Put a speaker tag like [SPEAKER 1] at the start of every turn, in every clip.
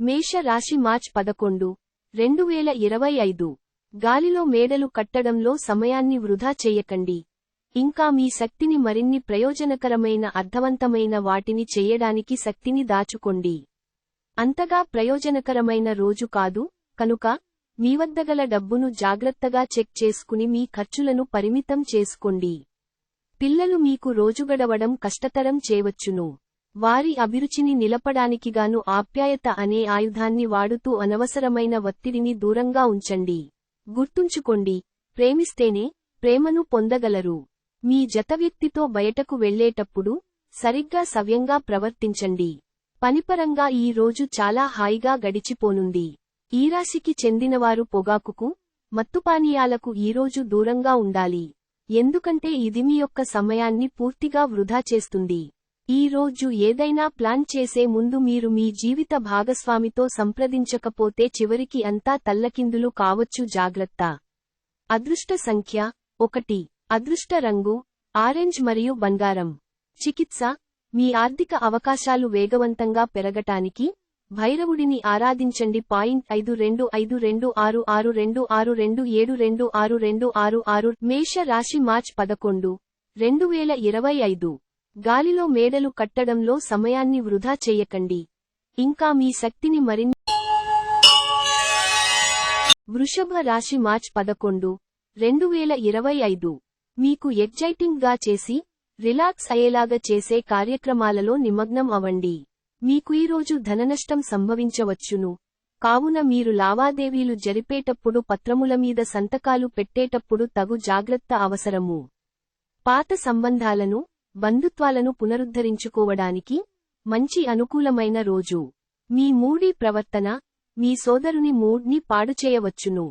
[SPEAKER 1] మేష రాశి మార్చ్ 11, 2025. గాలిలో మేడలు కట్టడంలో సమయాన్ని వృధా చెయ్యకండి. ఇంకా మీ శక్తిని మరిన్ని ప్రయోజనకరమైన అర్థవంతమైన వాటిని చెయ్యడానికి శక్తిని దాచుకోండి. అంతగా ప్రయోజనకరమైన రోజు కాదు కనుక మీవద్దగల డబ్బును జాగ్రత్తగా చెక్ చేసుకుని మీ ఖర్చులను పరిమితం చేసుకోండి. పిల్లలు మీకు రోజుగడవడం కష్టతరం చేయవచ్చును. వారి అభిరుచిని నిలపడానికిగాను ఆప్యాయత అనే ఆయుధాన్ని వాడుతూ అనవసరమైన ఒత్తిడిని దూరంగా ఉంచండి. గుర్తుంచుకోండి, ప్రేమిస్తేనే ప్రేమను పొందగలరు. మీ జత వ్యక్తితో బయటకు వెళ్లేటప్పుడు సరిగ్గా సవ్యంగా ప్రవర్తించండి. పనిపరంగా ఈ రోజు చాలా హాయిగా గడిచిపోనుంది. ఈ రాశికి చెందినవారు పొగాకుకు, మత్తుపానీయాలకు ఈరోజు దూరంగా ఉండాలి. ఎందుకంటే ఇది మీ యొక్క సమయాన్ని పూర్తిగా వృధా చేస్తుంది. ఈ రోజు ఏదైనా ప్లాన్ చేసే ముందు మీరు మీ జీవిత భాగస్వామితో సంప్రదించకపోతే చివరికి అంతా తల్లకిందులు కావచ్చు. జాగ్రత్త. అదృష్ట సంఖ్య 1. అదృష్ట రంగు ఆరెంజ్ మరియు బంగారం. చికిత్స. మీ ఆర్థిక అవకాశాలు వేగవంతంగా పెరగటానికి భైరవుడిని ఆరాధించండి. 5225262626272666. మేష రాశి మార్చ్ 11, 2025. గాలిలో మేడలు కట్టడంలో సమయాన్ని వృధా చెయ్యకండి. ఇంకా మీ శక్తిని మరిన్ని. వృషభ రాశి మార్చ్ 11, 2025. మీకు ఎగ్జైటింగ్ గా చేసి రిలాక్స్ అయ్యేలాగా చేసే కార్యక్రమాలలో నిమగ్నం అవ్వండి. మీకు ఈరోజు ధననష్టం సంభవించవచ్చును. కావున మీరు లావాదేవీలు జరిపేటప్పుడు పత్రముల మీద సంతకాలు పెట్టేటప్పుడు తగు జాగ్రత్త అవసరము. పాత సంబంధాలను, బంధుత్వాలను పునరుద్ధరించుకోవడానికి మంచి అనుకూలమైన రోజు. మీ మూడీ ప్రవర్తన మీ సోదరుని మూడ్ని పాడుచేయవచ్చును.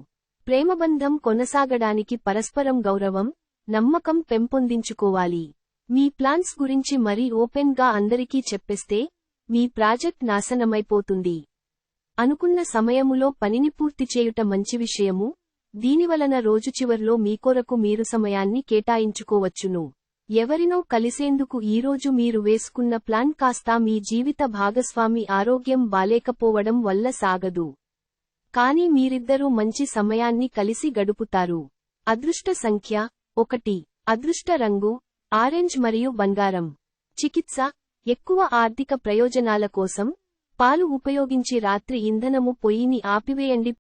[SPEAKER 1] ప్రేమబంధం కొనసాగడానికి పరస్పరం గౌరవం, నమ్మకం పెంపొందించుకోవాలి. మీ ప్లాన్స్ గురించి మరీ ఓపెన్ గా అందరికీ చెప్పేస్తే మీ ప్రాజెక్ట్ నాశనమైపోతుంది. అనుకున్న సమయములో పనిని పూర్తి చేయుట మంచి విషయము. దీనివలన రోజు చివర్లో మీకొరకు మీరు సమయాన్ని కేటాయించుకోవచ్చును. ఎవరినో కలిసేందుకు ఈరోజు మీరు వేసుకున్న ప్లాన్ కాస్త మీ జీవిత భాగస్వామి ఆరోగ్యం బాలేకపోవడం వల్ల సాగదు. కానీ మీరిద్దరూ మంచి సమయాన్ని కలిసి గడుపుతారు. అదృష్ట సంఖ్య 1. అదృష్ట రంగు ఆరెంజ్ మరియు బంగారం. చికిత్స. ఎక్కువ ఆర్థిక ప్రయోజనాల కోసం పాలు ఉపయోగించి రాత్రి ఇంధనము పొయ్యిని ఆపివేయండి.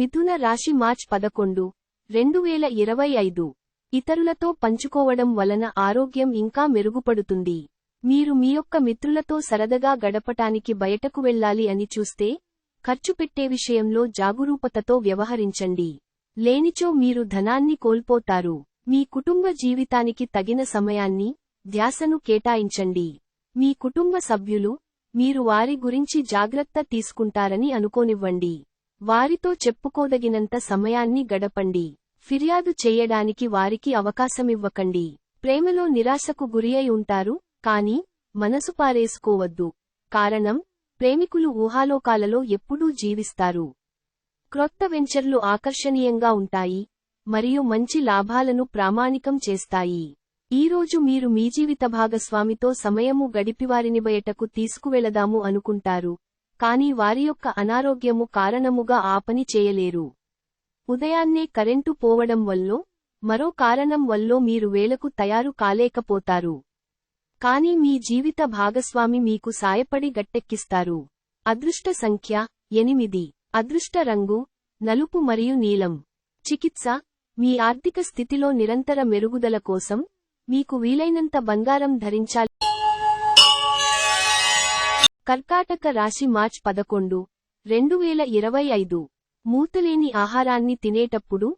[SPEAKER 1] మిథున రాశి మార్చ్ 11, 2025. ఇతరులతో పంచుకోవడం వలన ఆరోగ్యం ఇంకా మెరుగుపడుతుంది. మీరు మీ యొక్క మిత్రులతో సరదాగా గడపటానికి బయటకు వెళ్ళాలి అని చూస్తే ఖర్చు పెట్టే విషయంలో జాగరూకతతో వ్యవహరించండి. లేనిచో మీరు ధనాన్ని కోల్పోతారు. మీ కుటుంబ జీవితానికి తగిన సమయాన్ని, ధ్యాసను కేటాయించండి. మీ కుటుంబ సభ్యులు మీరు వారి గురించి జాగ్రత్త తీసుకుంటారని అనుకోనివ్వండి. వారితో చెప్పుకోదగినంత సమయాన్ని గడపండి. ఫిర్యాదు చేయడానికి వారికి అవకాశమివ్వకండి. ప్రేమలో నిరాశకు గురియై ఉంటారు, కానీ మనసు పారేసుకోవద్దు. కారణం, ప్రేమికులు ఊహాలోకాలలో ఎప్పుడూ జీవిస్తారు. క్రొత్త వెంచర్లు ఆకర్షణీయంగా ఉంటాయి మరియు మంచి లాభాలను ప్రామాణికం చేస్తాయి. ఈరోజు మీరు మీ జీవిత భాగస్వామితో సమయము గడిపివారిని బయటకు తీసుకువెళదాము అనుకుంటారు, కానీ వారి యొక్క అనారోగ్యము కారణముగా ఆ పని చేయలేరు. ఉదయాన్నే కరెంటు పోవడం వల్లో మరో కారణం వల్లో మీరు వేళకు తయారు కాలేకపోతారు. కానీ మీ జీవిత భాగస్వామి మీకు సాయపడి గట్టెక్కిస్తారు. అదృష్ట సంఖ్య 8. అదృష్ట రంగు నలుపు మరియు నీలం. చికిత్స. మీ ఆర్థిక స్థితిలో నిరంతర మెరుగుదల కోసం మీకు వీలైనంత బంగారం ధరించాలి. కర్కాటక రాశి మార్చ్ 11, 2025. మూతలేని ఆహారాన్ని తినేటప్పుడు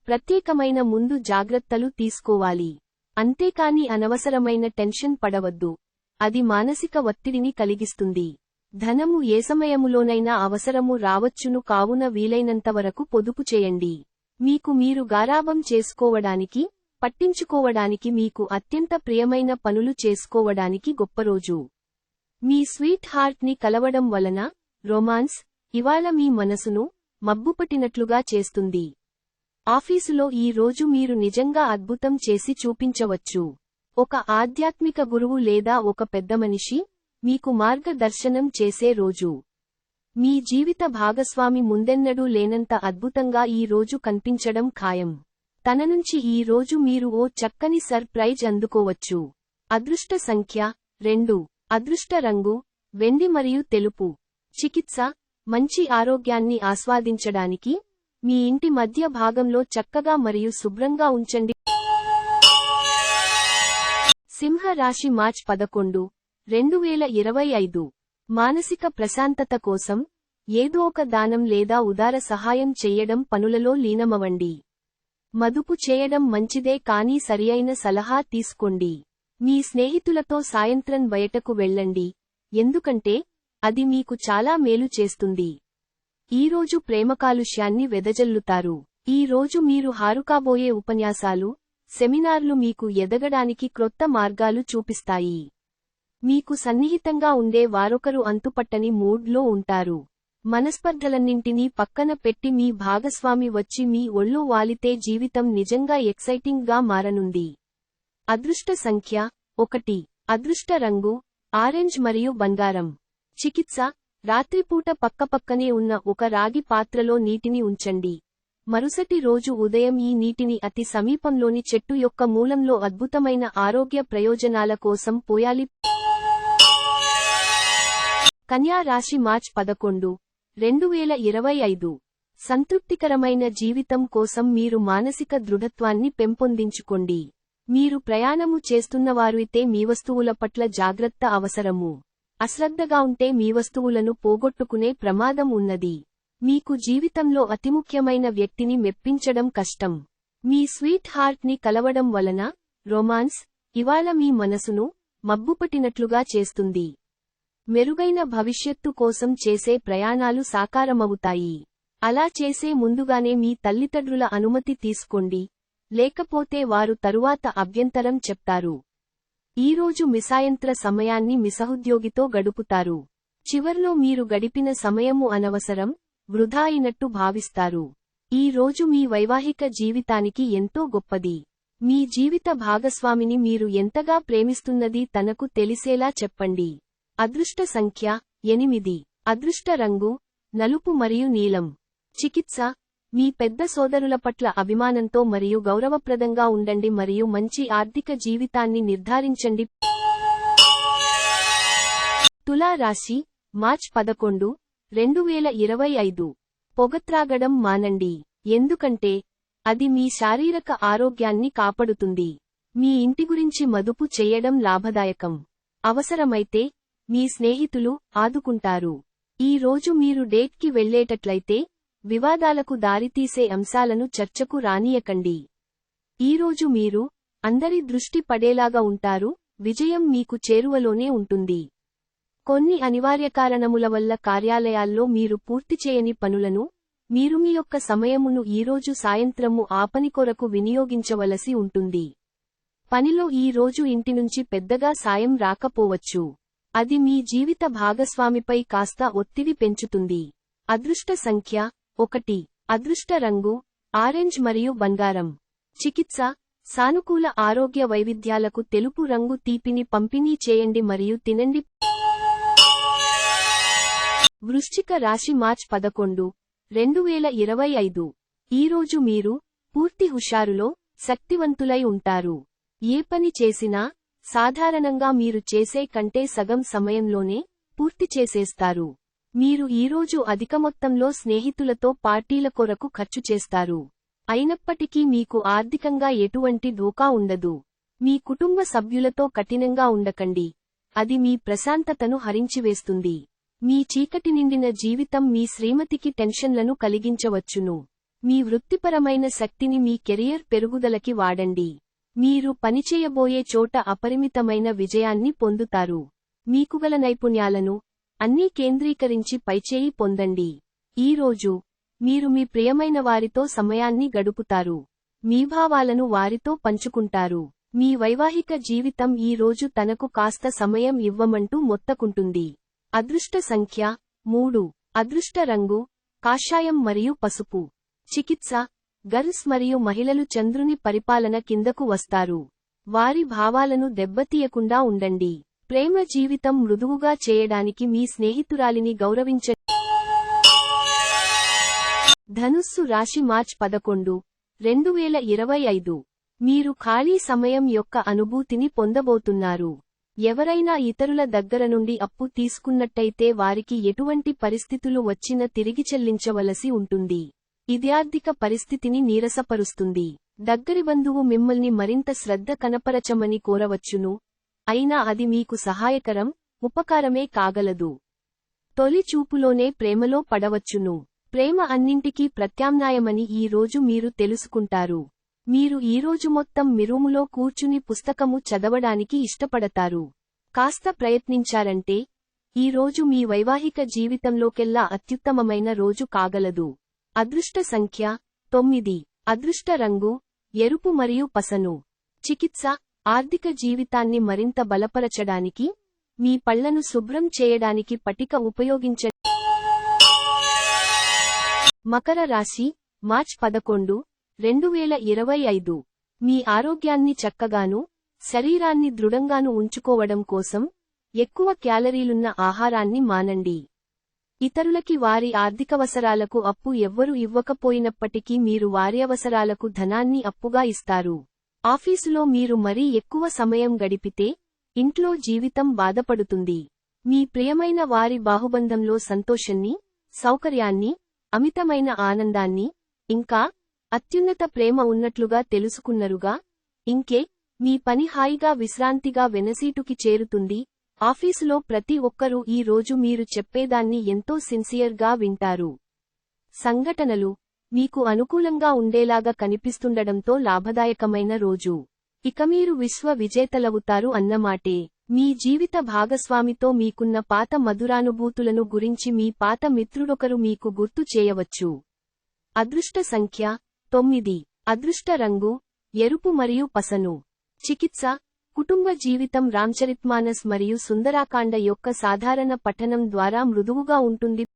[SPEAKER 1] ప్రత్యేకమైన ముందు జాగ్రత్తలు తీసుకోవాలి. అంతేకాని అనవసరమైన టెన్షన్ పడవద్దు. అది మానసిక ఒత్తిడిని కలిగిస్తుంది. ధనము ఏ సమయములోనైనా అవసరము రావచ్చును. కావున వీలైనంతవరకు పొదుపు చేయండి. మీకు మీరు గారాబం చేసుకోవడానికి, పట్టించుకోవడానికి, మీకు అత్యంత ప్రియమైన పనులు చేసుకోవడానికి గొప్ప రోజు. మీ స్వీట్ హార్ట్ ని కలవడం వలన రొమాన్స్ ఇవాళ మీ మనసును మబ్బుపట్టినట్లుగా చేస్తుంది. ఆఫీసులో ఈ రోజు మీరు నిజంగా అద్భుతం చేసి చూపించవచ్చు. ఒక ఆధ్యాత్మిక గురువు లేదా ఒక పెద్ద మనిషి మీకు మార్గదర్శనం చేసే రోజు. మీ జీవిత భాగస్వామి ముందెన్నడూ లేనంత అద్భుతంగా ఈ రోజు కనిపించడం ఖాయం. తన నుంచి ఈ రోజు మీరు ఓ చక్కని సర్ప్రైజ్ అందుకోవచ్చు. అదృష్ట సంఖ్య 2. అదృష్ట రంగు వెండి మరియు తెలుపు. చికిత్స మంచి ఆరోగ్యాన్ని ఆస్వాదించడానికి మీ ఇంటి మధ్య భాగంలో చక్కగా మరియు శుభ్రంగా ఉంచండి. సింహ రాశి మార్చ్ 11, 2025. మానసిక ప్రశాంతత కోసం ఏదో ఒక దానం లేదా ఉదార సహాయం చెయ్యడం. పనులలో లీనమవండి. మదుపు చేయడం మంచిదే కానీ సరియైన సలహా తీసుకోండి. మీ స్నేహితులతో సాయంత్రం బయటకు వెళ్ళండి, ఎందుకంటే అది మీకు చాలా మేలు చేస్తుంది. ఈరోజు ప్రేమ కాలుష్యాన్ని వెదజల్లుతారు. ఈ రోజు మీరు హారుకాబోయే ఉపన్యాసాలు, సెమినార్లు మీకు ఎదగడానికి క్రొత్త మార్గాలు చూపిస్తాయి. మీకు సన్నిహితంగా ఉండే వారొకరు అంతుపట్టని మూడ్లో ఉంటారు. మనస్పర్ధలన్నింటినీ పక్కన పెట్టి మీ భాగస్వామి వచ్చి మీ ఒళ్ళో వాలితే జీవితం నిజంగా ఎక్సైటింగ్గా మారనుంది. అదృష్ట సంఖ్య 1. అదృష్ట రంగు ఆరెంజ్ మరియు బంగారం. చికిత్స రాత్రిపూట పక్కపక్కనే ఉన్న ఒక రాగి పాత్రలో నీటిని ఉంచండి. మరుసటి రోజు ఉదయం ఈ నీటిని అతి సమీపంలోని చెట్టు యొక్క మూలంలో అద్భుతమైన ఆరోగ్య ప్రయోజనాల కోసం పోయాలి. కన్యా రాశి మార్చ్ 11, 2025. సంతృప్తికరమైన జీవితం కోసం మీరు మానసిక దృఢత్వాన్ని పెంపొందించుకోండి. మీరు ప్రయాణము చేస్తున్నవారైతే మీ వస్తువుల పట్ల జాగ్రత్త అవసరము. అశ్రద్ధగా ఉంటే మీ వస్తువులను పోగొట్టుకునే ప్రమాదం ఉన్నది. మీకు జీవితంలో అతిముఖ్యమైన వ్యక్తిని మెప్పించడం కష్టం. మీ స్వీట్ హార్ట్ ని కలవడం వలన రొమాన్స్ ఇవాళ మీ మనసును మబ్బుపట్టినట్లుగా చేస్తుంది. మెరుగైన భవిష్యత్తు కోసం చేసే ప్రయాణాలు సాకారమవుతాయి. అలా చేసే ముందుగానే మీ తల్లిదండ్రుల అనుమతి తీసుకోండి, లేకపోతే వారు తరువాత అభ్యంతరం చెప్తారు. ఈరోజు మిసాయంత్ర సమయాన్ని మిసహోద్యోగితో గడుపుతారు. చివర్లో మీరు గడిపిన సమయము అనవసరం, వృధా అయినట్టు భావిస్తారు. ఈ రోజు మీ వైవాహిక జీవితానికి ఎంతో గొప్పది. మీ జీవిత భాగస్వామిని మీరు ఎంతగా ప్రేమిస్తున్నది తనకు తెలిసేలా చెప్పండి. అదృష్ట సంఖ్య 8. అదృష్ట రంగు నలుపు మరియు నీలం. చికిత్స మీ పెద్ద సోదరుల పట్ల అభిమానంతో మరియు గౌరవప్రదంగా ఉండండి మరియు మంచి ఆర్థిక జీవితాన్ని నిర్ధారించండి. తులా రాశి మార్చ్ 11, 2025. పొగత్రాగడం మానండి, ఎందుకంటే అది మీ శారీరక ఆరోగ్యాన్ని కాపాడుతుంది. మీ ఇంటి గురించి మదుపు చేయడం లాభదాయకం. అవసరమైతే మీ స్నేహితులు ఆదుకుంటారు. ఈ రోజు మీరు డేట్కి వెళ్లేటట్లయితే వివాదాలకు దారితీసే అంశాలను చర్చకు రానీయకండి. ఈరోజు మీరు అందరి దృష్టి పడేలాగా ఉంటారు. విజయం మీకు చేరువలోనే ఉంటుంది. కొన్ని అనివార్య కారణముల వల్ల కార్యాలయాల్లో మీరు పూర్తి చేయని పనులను మీరు మీ యొక్క సమయమును ఈరోజు సాయంత్రము ఆ పని కొరకు వినియోగించవలసి ఉంటుంది. పనిలో ఈ రోజు ఇంటి నుంచి పెద్దగా సాయం రాకపోవచ్చు. అది మీ జీవిత భాగస్వామిపై కాస్త ఒత్తిడి పెంచుతుంది. అదృష్ట సంఖ్య 1. అదృష్ట రంగు ఆరెంజ్ మరియు బంగారం. చికిత్స సానుకూల ఆరోగ్య వైవిధ్యాలకు తెలుపు రంగు తీపిని పంపిణీ చేయండి మరియు తినండి. వృశ్చిక రాశి మార్చ్ 11, 2025. ఈరోజు మీరు పూర్తి హుషారులో శక్తివంతులై ఉంటారు. ఏ పని చేసినా సాధారణంగా మీరు చేసే కంటే సగం సమయంలోనే పూర్తి చేసేస్తారు. మీరు ఈరోజు అధిక మొత్తంలో స్నేహితులతో పార్టీల కొరకు ఖర్చు చేస్తారు. అయినప్పటికీ మీకు ఆర్థికంగా ఎటువంటి ధోకా ఉండదు. మీ కుటుంబ సభ్యులతో కఠినంగా ఉండకండి, అది మీ ప్రశాంతతను హరించివేస్తుంది. మీ చీకటి నిండిన జీవితం మీ శ్రీమతికి టెన్షన్లను కలిగించవచ్చును. మీ వృత్తిపరమైన శక్తిని మీ కెరియర్ పెరుగుదలకి వాడండి. మీరు పనిచేయబోయే చోట అపరిమితమైన విజయాన్ని పొందుతారు. మీకుగల నైపుణ్యాలను అన్నీ కేంద్రీకరించి పైచేయి పొందండి. ఈరోజు మీరు మీ ప్రియమైన వారితో సమయాన్ని గడుపుతారు. మీ భావాలను వారితో పంచుకుంటారు. మీ వైవాహిక జీవితం ఈ రోజు తనకు కాస్త సమయం ఇవ్వమంటూ మొత్తకుంటుంది. అదృష్ట సంఖ్య 3. అదృష్ట రంగు కాషాయం మరియు పసుపు. చికిత్స గర్ల్స్ మరియు మహిళలు చంద్రుని పరిపాలన కిందకు వస్తారు. వారి భావాలను దెబ్బతీయకుండా ఉండండి. ప్రేమ జీవితం మృదువుగా చేయడానికి మీ స్నేహితురాలిని గౌరవించండి. ధనుస్సు రాశి మార్చ్ 11, 2025. మీరు ఖాళీ సమయం యొక్క అనుభూతిని పొందబోతున్నారు. ఎవరైనా ఇతరుల దగ్గర నుండి అప్పు తీసుకున్నట్టయితే వారికి ఎటువంటి పరిస్థితులు వచ్చినా తిరిగి చెల్లించవలసి ఉంటుంది. ఇది ఆర్థిక పరిస్థితిని నీరసపరుస్తుంది. దగ్గరి బంధువు మిమ్మల్ని మరింత శ్రద్ధ కనపరచమని కోరవచ్చును, అయినా అది మీకు సహాయకరం, ఉపకారమే కాగలదు. తొలి చూపులోనే ప్రేమలో పడవచ్చును. ప్రేమ అన్నింటికీ ప్రత్యామ్నాయమని ఈ రోజు మీరు తెలుసుకుంటారు. మీరు ఈరోజు మొత్తం మీ రూములో కూర్చుని పుస్తకము చదవడానికి ఇష్టపడతారు. కాస్త ప్రయత్నించారంటే ఈ రోజు మీ వైవాహిక జీవితంలోకెల్లా అత్యుత్తమమైన రోజు కాగలదు. అదృష్ట సంఖ్య 9. అదృష్ట రంగు ఎరుపు మరియు పసను. చికిత్స, ఆర్థిక జీవితాన్ని మరింత బలపరచడానికి, మీ పళ్లను శుభ్రం చేయడానికి పటిక ఉపయోగించండి. మకర రాశి మార్చ్ 11, 2025. మీ ఆరోగ్యాన్ని చక్కగాను, శరీరాన్ని దృఢంగాను ఉంచుకోవడం కోసం ఎక్కువ క్యాలరీలున్న ఆహారాన్ని మానండి. ఇతరులకి వారి ఆర్థికవసరాలకు అప్పు ఎవ్వరూ ఇవ్వకపోయినప్పటికీ మీరు వారి అవసరాలకు ధనాన్ని అప్పుగా ఇస్తారు. ఆఫీసులో మీరు మరీ ఎక్కువ సమయం గడిపితే ఇంట్లో జీవితం బాధపడుతుంది. మీ ప్రియమైన వారి బాహుబంధంలో సంతోషాన్ని, సౌకర్యాన్ని, అమితమైన ఆనందాన్ని, ఇంకా అత్యున్నత ప్రేమ ఉన్నట్లుగా తెలుసుకున్నరుగా. ఇంకే మీ పని హాయిగా విశ్రాంతిగా వెనసీటుకి చేరుతుంది. ఆఫీసులో ప్రతి ఒక్కరూ ఈ రోజు మీరు చెప్పేదాన్ని ఎంతో సిన్సియర్గా వింటారు. సంఘటనలు మీకు అనుకూలంగా ఉండేలాగా కనిపిస్తుండడంతో లాభదాయకమైన రోజు. ఇక మీరు విశ్వ విజేతలవుతారు అన్నమాటే. మీ జీవిత భాగస్వామితో మీకున్న పాత మధురానుభూతులను గురించి మీ పాత మిత్రుడొకరు మీకు గుర్తు చేయవచ్చు. అదృష్ట సంఖ్య 9. అదృష్ట రంగు ఎరుపు మరియు పసను. చికిత్స, కుటుంబ జీవితం రామచరిత్మానస్ మరియు సుందరాకాండ యొక్క సాధారణ పఠనం ద్వారా మృదువుగా ఉంటుంది.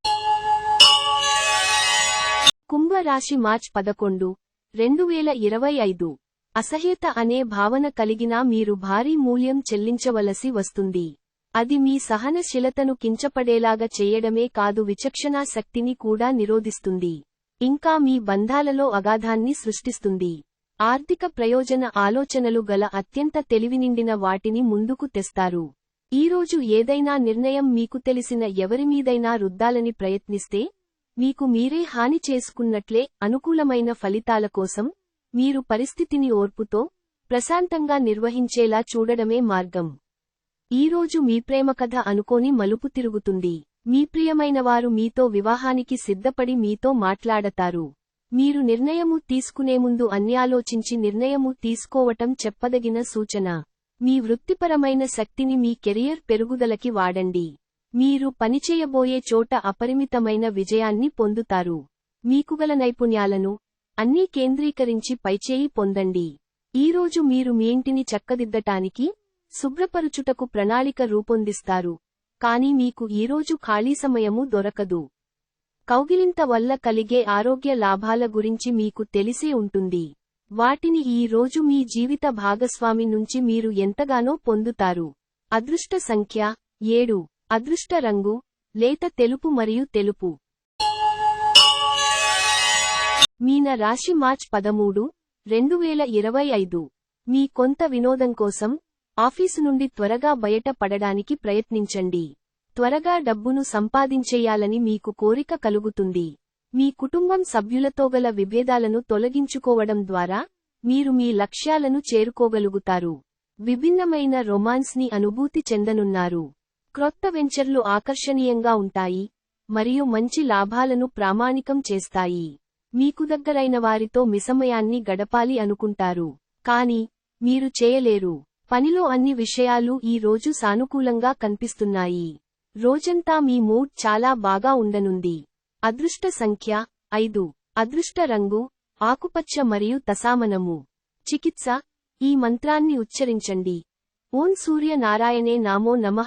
[SPEAKER 1] కుంభ రాశి మార్చ్ 11, 2025. అసహ్యత అనే భావన కలిగినా మీరు భారీ మూల్యం చెల్లించవలసి వస్తుంది. అది మీ సహనశీలతను కించపడేలాగా చేయడమే కాదు, విచక్షణా శక్తిని కూడా నిరోధిస్తుంది. ఇంకా మీ బంధాలలో అగాధాన్ని సృష్టిస్తుంది. ఆర్థిక ప్రయోజన ఆలోచనలు గల అత్యంత తెలివినిండిన వాటిని ముందుకు తెస్తారు. ఈరోజు ఏదైనా నిర్ణయం మీకు తెలిసిన ఎవరిమీదైనా రుద్దాలని ప్రయత్నిస్తే మీకు మీరే హాని చేసుకున్నట్లే. అనుకూలమైన ఫలితాల కోసం మీరు పరిస్థితిని ఓర్పుతో, ప్రశాంతంగా నిర్వహించేలా చూడడమే మార్గం. ఈరోజు మీ ప్రేమకథ అనుకోని మలుపు తిరుగుతుంది. మీ ప్రియమైనవారు మీతో వివాహానికి సిద్ధపడి మీతో మాట్లాడతారు. మీరు నిర్ణయము తీసుకునే ముందు అన్యాలోచించి నిర్ణయము తీసుకోవటం చెప్పదగిన సూచన. మీ వృత్తిపరమైన శక్తిని మీ కెరియర్ పెరుగుదలకి వాడండి. మీరు పనిచేయబోయే చోట అపరిమితమైన విజయాన్ని పొందుతారు. మీకుగల నైపుణ్యాలను అన్నీ కేంద్రీకరించి పైచేయి పొందండి. ఈరోజు మీరు మీ ఇంటిని చక్కదిద్దటానికి, శుభ్రపరుచుటకు ప్రణాళిక రూపొందిస్తారు. కానీ మీకు ఈరోజు ఖాళీ సమయము దొరకదు. కౌగిలింత వల్ల కలిగే ఆరోగ్య లాభాల గురించి మీకు తెలిసే ఉంటుంది. వాటిని ఈ రోజు మీ జీవిత భాగస్వామి నుంచి మీరు ఎంతగానో పొందుతారు. అదృష్ట సంఖ్య 7. అదృష్ట రంగు లేత తెలుపు మరియు తెలుపు. మీన రాశి మార్చ్ 13, 2025. మీ కొంత వినోదం కోసం ఆఫీసు నుండి త్వరగా బయట పడడానికి ప్రయత్నించండి. త్వరగా డబ్బును సంపాదించేయాలని మీకు కోరిక కలుగుతుంది. మీ కుటుంబం సభ్యులతో గల విభేదాలను తొలగించుకోవడం ద్వారా మీరు మీ లక్ష్యాలను చేరుకోగలుగుతారు. విభిన్నమైన రొమాన్స్ని అనుభూతి చెందనున్నారు. క్రొత్త వెంచర్లు ఆకర్షణీయంగా ఉంటాయి మరియు మంచి లాభాలను ప్రామాణికం చేస్తాయి. మీకు దగ్గరైన వారితో మిసమయాన్ని గడపాలి అనుకుంటారు, కానీ మీరు చేయలేరు. పనిలో అన్ని విషయాలు ఈ రోజు సానుకూలంగా కనిపిస్తున్నాయి. రోజంతా మీ మూడ్ చాలా బాగా ఉండనుంది. అదృష్ట సంఖ్య 5. అదృష్ట రంగు ఆకుపచ్చ మరియు తసామనము. చికిత్స, ఈ మంత్రాన్ని ఉచ్చరించండి. ఓం సూర్య నారాయణే నామో నమః.